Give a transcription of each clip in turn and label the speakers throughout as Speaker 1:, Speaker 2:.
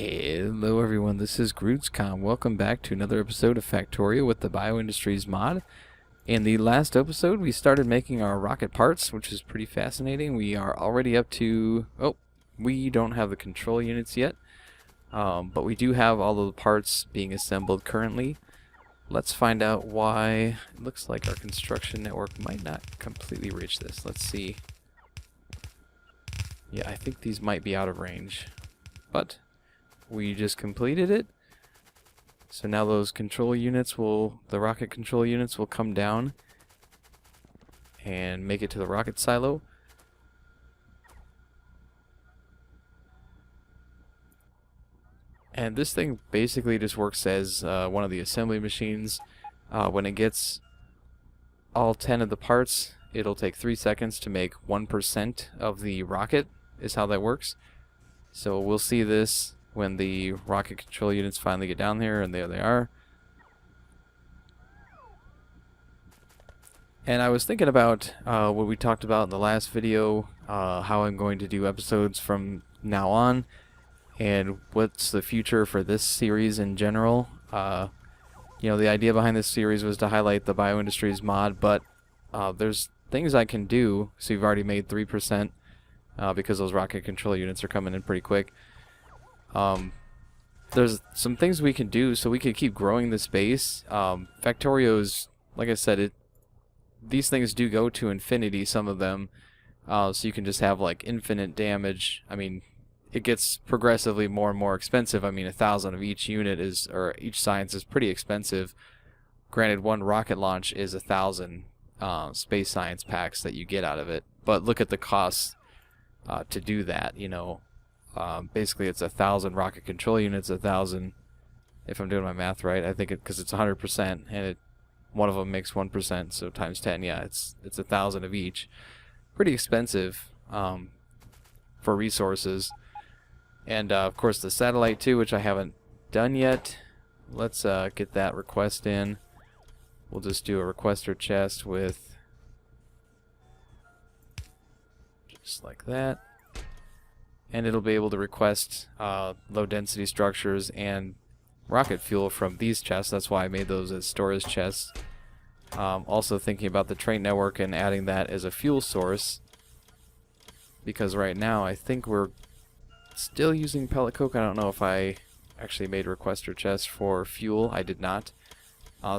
Speaker 1: Hello everyone, this is GrootsCom. Welcome back to another episode of Factorio with the BioIndustries mod. In the last episode, we started making our rocket parts, which is pretty fascinating. We are already up to... oh, we don't have the control units yet, but we do have all of the parts being assembled currently. Let's find out why it looks like our construction network might not completely reach this. Let's see. Yeah, I think these might be out of range, but we just completed it. So now those control units will, the rocket control units will come down and make it to the rocket silo. And this thing basically just works as one of the assembly machines. When it gets all 10 of the parts, it'll take 3 seconds to make 1% of the rocket, is how that works. So we'll see this when the rocket control units finally get down there, and there they are. And I was thinking about what we talked about in the last video, how I'm going to do episodes from now on, and what's the future for this series in general. You know, the idea behind this series was to highlight the BioIndustries mod, but there's things I can do. So you've already made 3%. Because those rocket control units are coming in pretty quick. There's some things we can do so we can keep growing this base. Factorio's, like I said, these things do go to infinity, some of them. So you can just have like infinite damage. I mean, it gets progressively more and more expensive. I mean, 1,000 of each unit is, or each science is pretty expensive. Granted, one rocket launch is 1,000 space science packs that you get out of it. But look at the costs. To do that, you know, basically it's 1,000 rocket control units, 1,000, if I'm doing my math right, I think because it's 100%, and one of them makes 1%, so times 10, yeah, it's 1,000 of each. Pretty expensive for resources, and of course the satellite too, which I haven't done yet. Let's get that request in. We'll just do a requester chest with. Just like that, and it'll be able to request low density structures and rocket fuel from these chests. That's why I made those as storage chests. Also thinking about the train network and adding that as a fuel source, because right now I think we're still using pellet coke. I don't know if I actually made requester chests for fuel. I did not.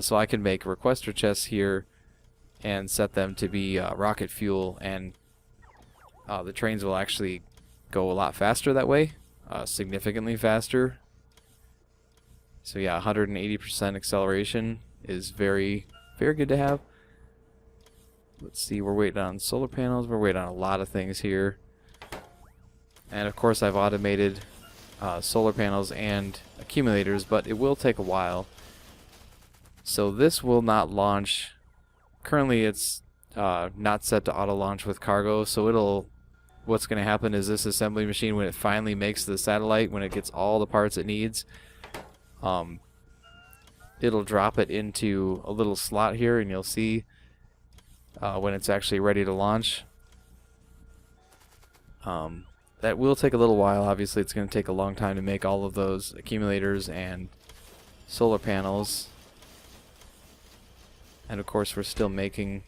Speaker 1: So I can make requester chests here and set them to be rocket fuel, and the trains will actually go a lot faster that way, significantly faster. So yeah, 180% acceleration is very, very good to have. Let's see, we're waiting on solar panels, we're waiting on a lot of things here. And of course I've automated solar panels and accumulators, but it will take a while. So this will not launch. Currently it's not set to auto launch with cargo, so what's going to happen is this assembly machine, when it finally makes the satellite, when it gets all the parts it needs, it'll drop it into a little slot here, and you'll see when it's actually ready to launch. That will take a little while. Obviously it's going to take a long time to make all of those accumulators and solar panels. And of course we're still making,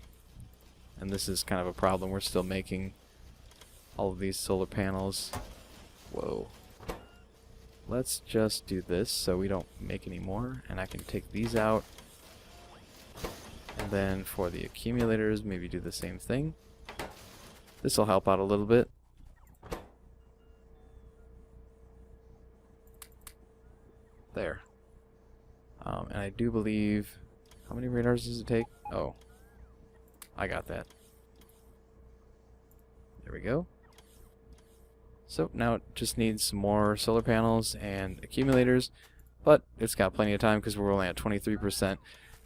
Speaker 1: and this is kind of a problem, we're still making all of these solar panels. Whoa. Let's just do this so we don't make any more, and I can take these out. And then for the accumulators, maybe do the same thing. This will help out a little bit. There. And I do believe, how many radars does it take? Oh, I got that. There we go. So now it just needs some more solar panels and accumulators, but it's got plenty of time because we're only at 23%.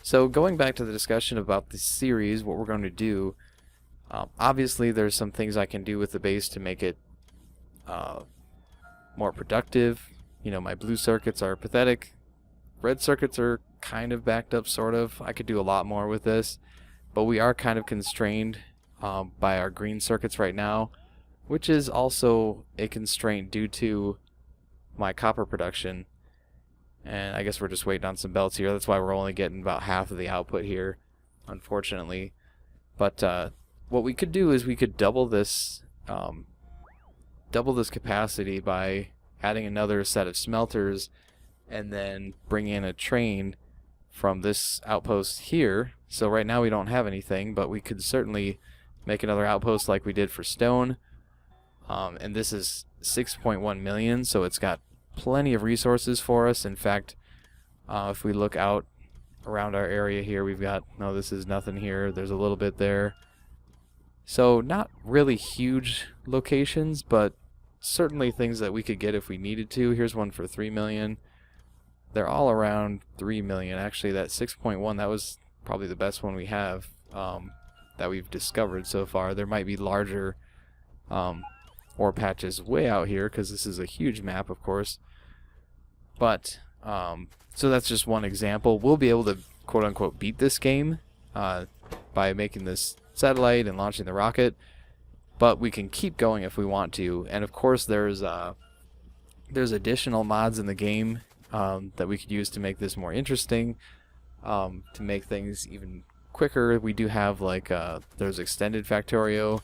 Speaker 1: So going back to the discussion about the series, what we're going to do, obviously there's some things I can do with the base to make it more productive. You know, my blue circuits are pathetic. Red circuits are kind of backed up, sort of. I could do a lot more with this, but we are kind of constrained by our green circuits right now, which is also a constraint due to my copper production. And I guess we're just waiting on some belts here. That's why we're only getting about half of the output here, unfortunately. But what we could do is we could double this capacity by adding another set of smelters, and then bring in a train from this outpost here. So right now we don't have anything, but we could certainly make another outpost like we did for stone. And this is 6.1 million, so it's got plenty of resources for us. In fact, if we look out around our area here, we've got, no, this is nothing here. There's a little bit there. So not really huge locations, but certainly things that we could get if we needed to. Here's one for 3 million. They're all around 3 million. Actually, that 6.1, that was probably the best one we have that we've discovered so far. There might be larger ore patches way out here, because this is a huge map, of course. But so that's just one example. We'll be able to quote-unquote beat this game by making this satellite and launching the rocket, but we can keep going if we want to. And of course there's additional mods in the game that we could use to make this more interesting, to make things even quicker. We do have like there's extended Factorio,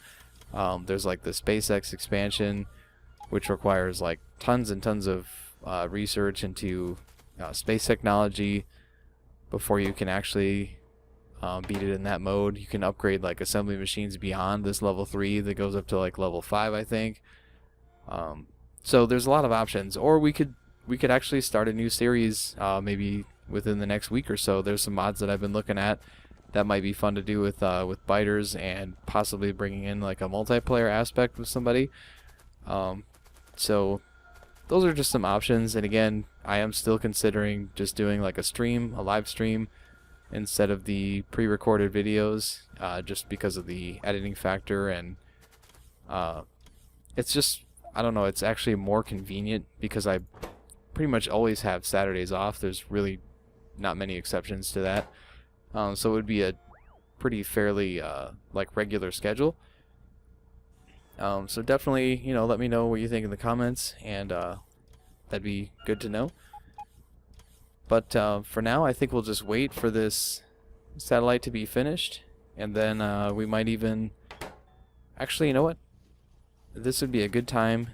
Speaker 1: there's like the SpaceX expansion, which requires like tons and tons of research into space technology before you can actually beat it in that mode. You can upgrade like assembly machines beyond this level 3 that goes up to like level 5, I think. So there's a lot of options. Or we could actually start a new series maybe within the next week or so. There's some mods that I've been looking at that might be fun to do with biters, and possibly bringing in like a multiplayer aspect with somebody. So those are just some options. And again, I am still considering just doing like a live stream, instead of the pre-recorded videos, just because of the editing factor. And it's just, I don't know, it's actually more convenient because I pretty much always have Saturdays off. There's really not many exceptions to that. So it would be a pretty fairly like regular schedule. So definitely, you know, let me know what you think in the comments, and that'd be good to know. But for now, I think we'll just wait for this satellite to be finished, and then we might even... Actually, you know what? This would be a good time,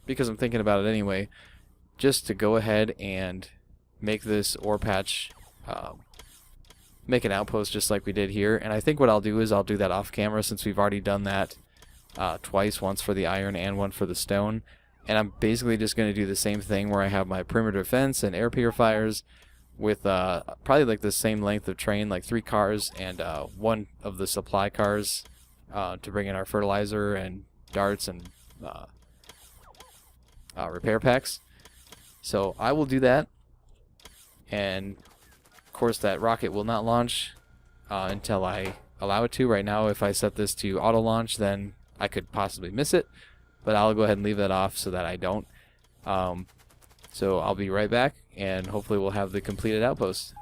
Speaker 1: because I'm thinking about it anyway, just to go ahead and make this ore patch, make an outpost just like we did here. And I think what I'll do is I'll do that off camera, since we've already done that twice, once for the iron and one for the stone. And I'm basically just going to do the same thing, where I have my perimeter fence and air purifiers with probably like the same length of train, like 3 cars, and one of the supply cars to bring in our fertilizer and darts and repair packs. So I will do that, and of course that rocket will not launch until I allow it to. Right now, if I set this to auto launch, then I could possibly miss it, but I'll go ahead and leave that off so that I don't. So I'll be right back, and hopefully we'll have the completed outpost.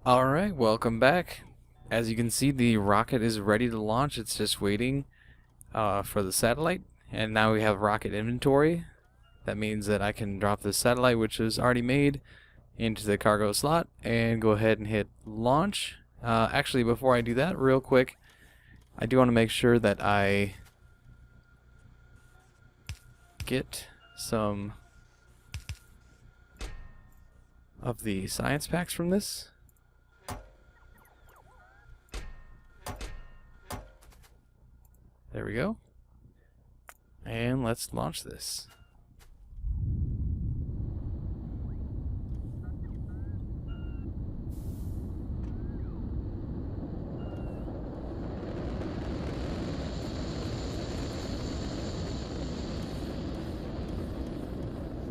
Speaker 1: Alright, welcome back. As you can see, the rocket is ready to launch. It's just waiting for the satellite. And now we have rocket inventory. That means that I can drop the satellite, which is already made, into the cargo slot and go ahead and hit launch. Actually, before I do that, real quick, I do want to make sure that I get some of the science packs from this. There we go. And let's launch this.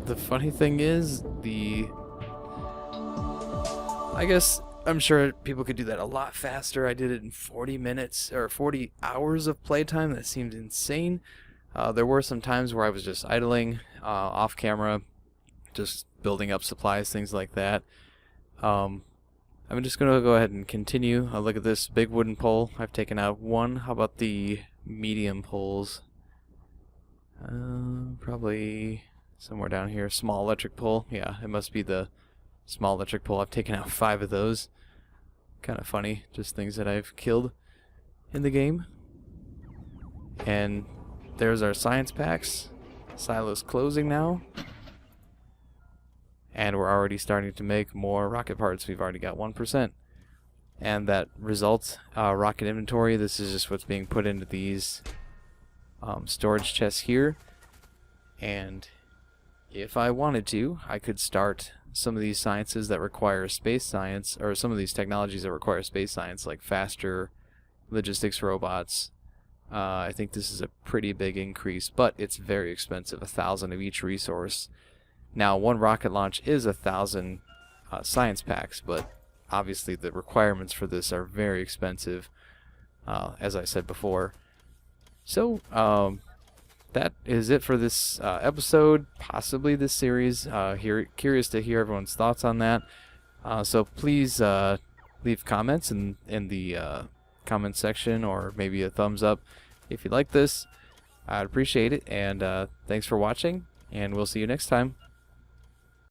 Speaker 1: The funny thing is, I guess I'm sure people could do that a lot faster. I did it in 40 minutes or 40 hours of playtime. That seemed insane. There were some times where I was just idling off camera, just building up supplies, things like that. I'm just going to go ahead and continue. Look at this big wooden pole. I've taken out one. How about the medium poles? Probably somewhere down here. Small electric pole. Yeah, it must be the small electric pole. I've taken out 5 of those. Kind of funny, just things that I've killed in the game. And there's our science packs. Silo's closing now. And we're already starting to make more rocket parts. We've already got 1%. And that results, rocket inventory, this is just what's being put into these storage chests here. And if I wanted to, I could start some of these sciences that require space science, or some of these technologies that require space science, like faster logistics robots. I think this is a pretty big increase, but it's very expensive, 1,000 of each resource. Now, one rocket launch is 1,000 science packs, but obviously the requirements for this are very expensive, as I said before. So, that is it for this episode, possibly this series. Curious to hear everyone's thoughts on that. So please leave comments in the comment section, or maybe a thumbs up if you like this. I'd appreciate it, and thanks for watching, and we'll see you next time.